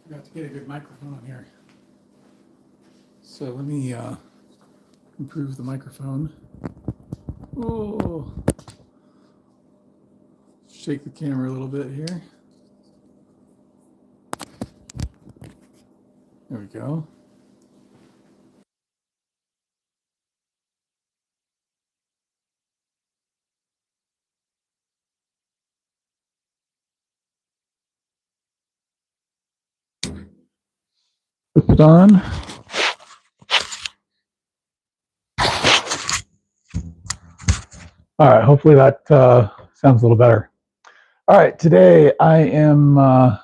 Forgot to get a good microphone on here. So let me improve the microphone. Oh, shake the camera a little bit here. There we go. Put it on. All right, hopefully that sounds a little better. All right, today I am going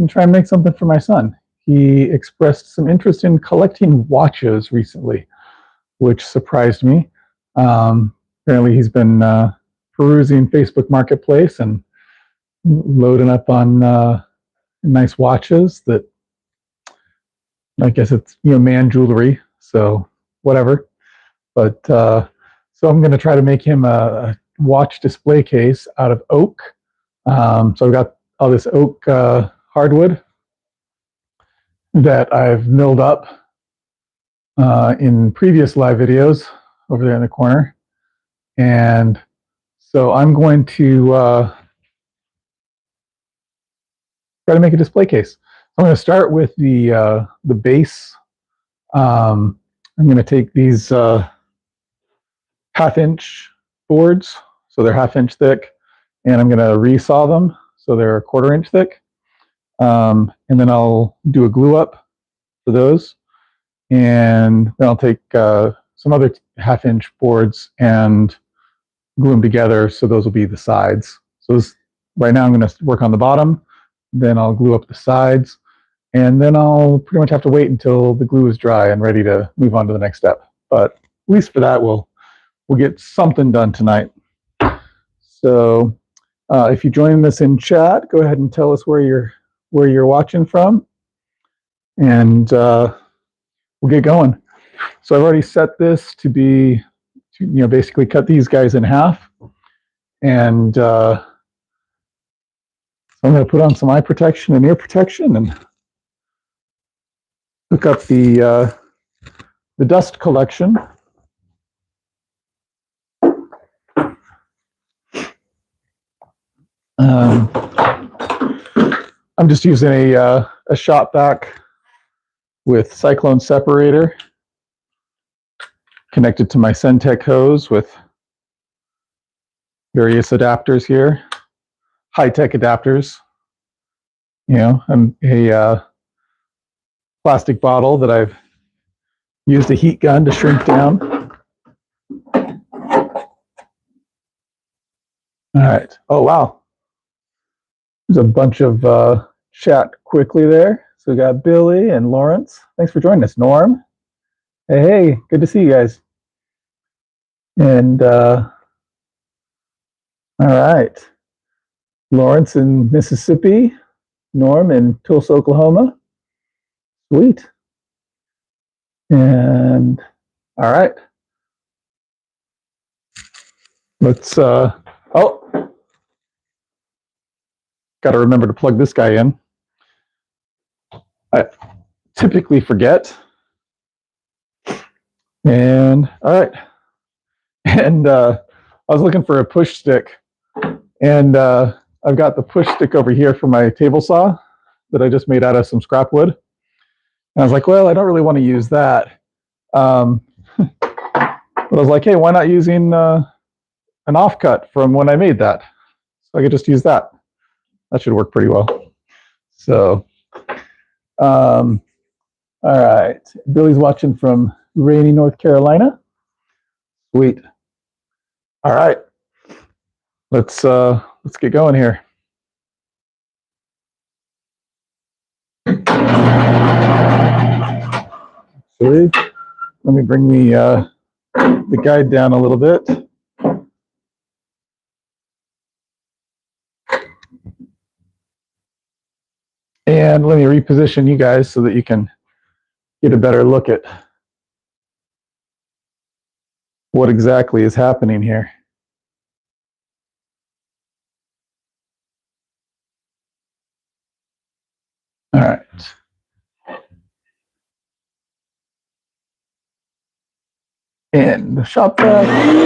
to try and make something for my son. He expressed some interest in collecting watches recently, which surprised me. Apparently he's been perusing Facebook Marketplace and loading up on nice watches that I guess it's man jewelry, so whatever. But so I'm going to try to make him a watch display case out of oak. So I've got all this oak hardwood that I've milled up in previous live videos over there in the corner, and so I'm going to try to make a display case. I'm going to start with the base. I'm going to take these half-inch boards, so they're half-inch thick, and I'm going to resaw them so they're a quarter-inch thick, and then I'll do a glue up for those, and then I'll take some other half-inch boards and glue them together, so those will be the sides. So this, right now I'm going to work on the bottom, then I'll glue up the sides, and then I'll pretty much have to wait until the glue is dry and ready to move on to the next step. But at least for that, we'll get something done tonight. So if you're joining us in chat, go ahead and tell us where you're watching from, and we'll get going. So I've already set this to be, basically cut these guys in half, and so I'm going to put on some eye protection and ear protection and hook up the dust collection. I'm just using a shop vac with cyclone separator connected to my Centec hose with various adapters here, high-tech adapters. And a plastic bottle that I've used a heat gun to shrink down. All right. Oh, wow. There's a bunch of chat quickly there. So we got Billy and Lawrence. Thanks for joining us, Norm. Hey, good to see you guys. And all right. Lawrence in Mississippi, Norm in Tulsa, Oklahoma. Sweet. And all right. Let's got to remember to plug this guy in. I typically forget. And all right. And I was looking for a push stick, and I've got the push stick over here for my table saw that I just made out of some scrap wood. And I was like, well, I don't really want to use that. But I was like, hey, why not using an offcut from when I made that? So I could just use that. That should work pretty well. So, all right. Billy's watching from rainy North Carolina. Sweet. All right. Let's get going here. Sweet. Let me bring the guide down a little bit. And let me reposition you guys so that you can get a better look at what exactly is happening here. All right. And the shop vac.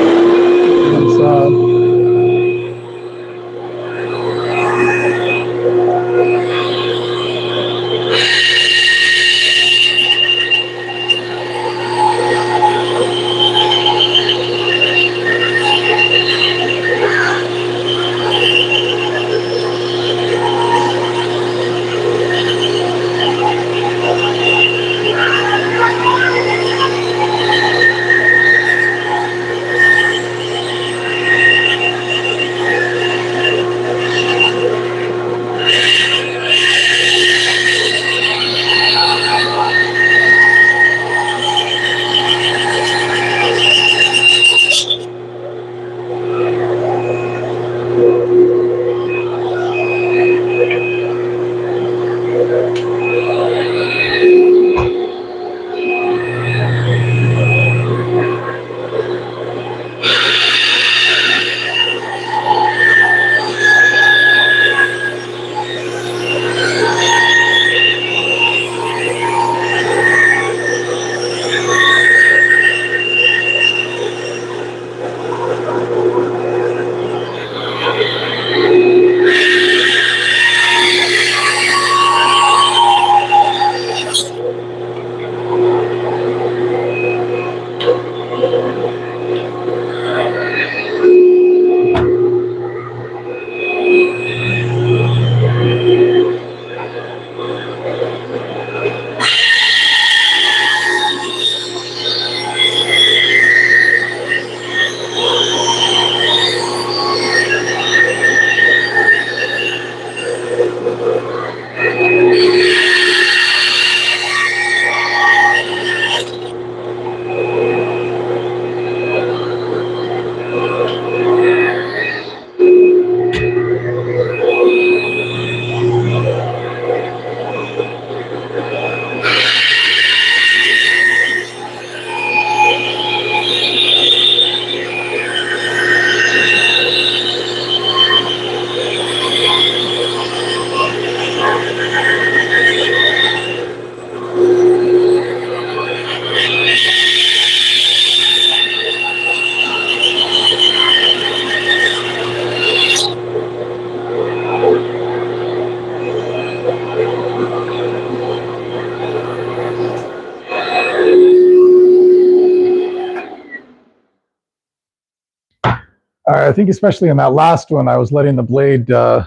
I think especially in that last one, I was letting the blade, I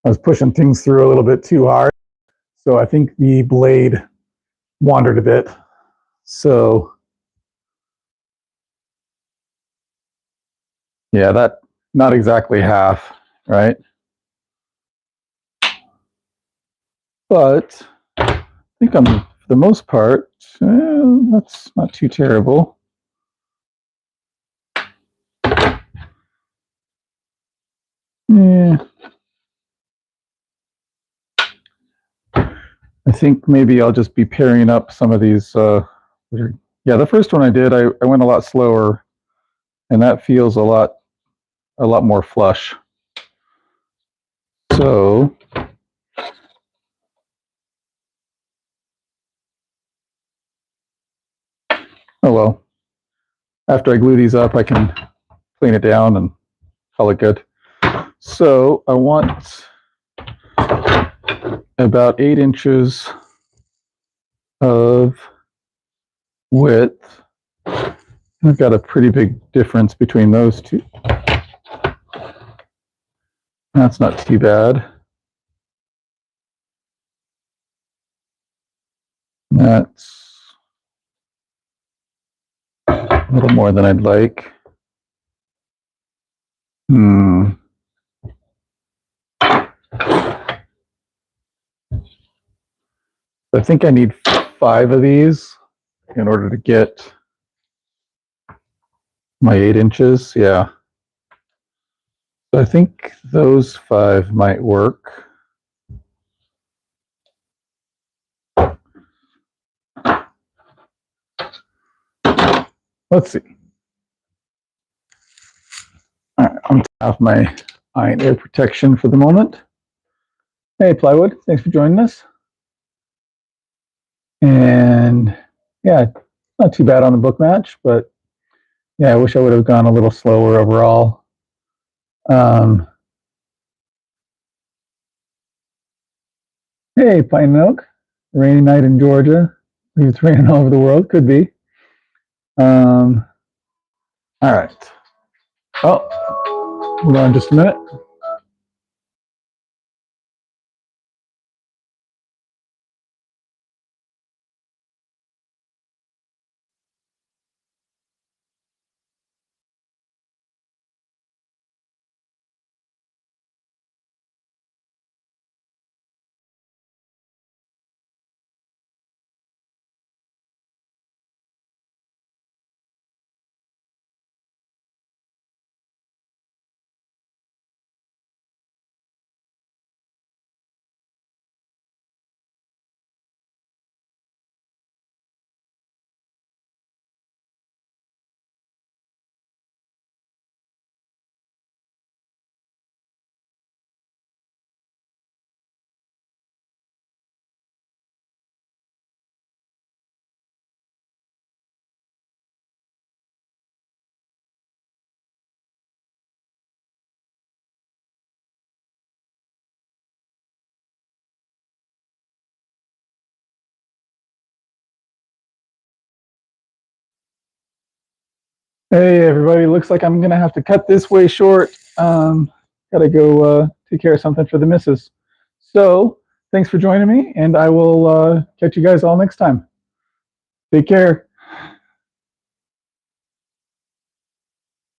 was pushing things through a little bit too hard. So I think the blade wandered a bit. So yeah, that not exactly half, right? But I think for the most part, that's not too terrible. Yeah. I think maybe I'll just be pairing up some of these. Yeah, the first one I did, I went a lot slower, and that feels a lot more flush. So oh well. After I glue these up, I can clean it down and call it good. So I want about 8 inches of width. I've got a pretty big difference between those two. That's not too bad. That's a little more than I'd like. I think I need 5 of these in order to get my 8 inches. Yeah. So I think those 5 might work. Let's see. All right, I'm going to have my iron air protection for the moment. Hey, Plywood, thanks for joining us. And yeah, not too bad on the book match, but yeah, I wish I would have gone a little slower overall. Hey, Pine and Oak, rainy night in Georgia. It's raining all over the world. Could be. All right. Oh, hold on just a minute. Hey, everybody. Looks like I'm going to have to cut this way short. Got to go take care of something for the missus. So thanks for joining me, and I will catch you guys all next time. Take care.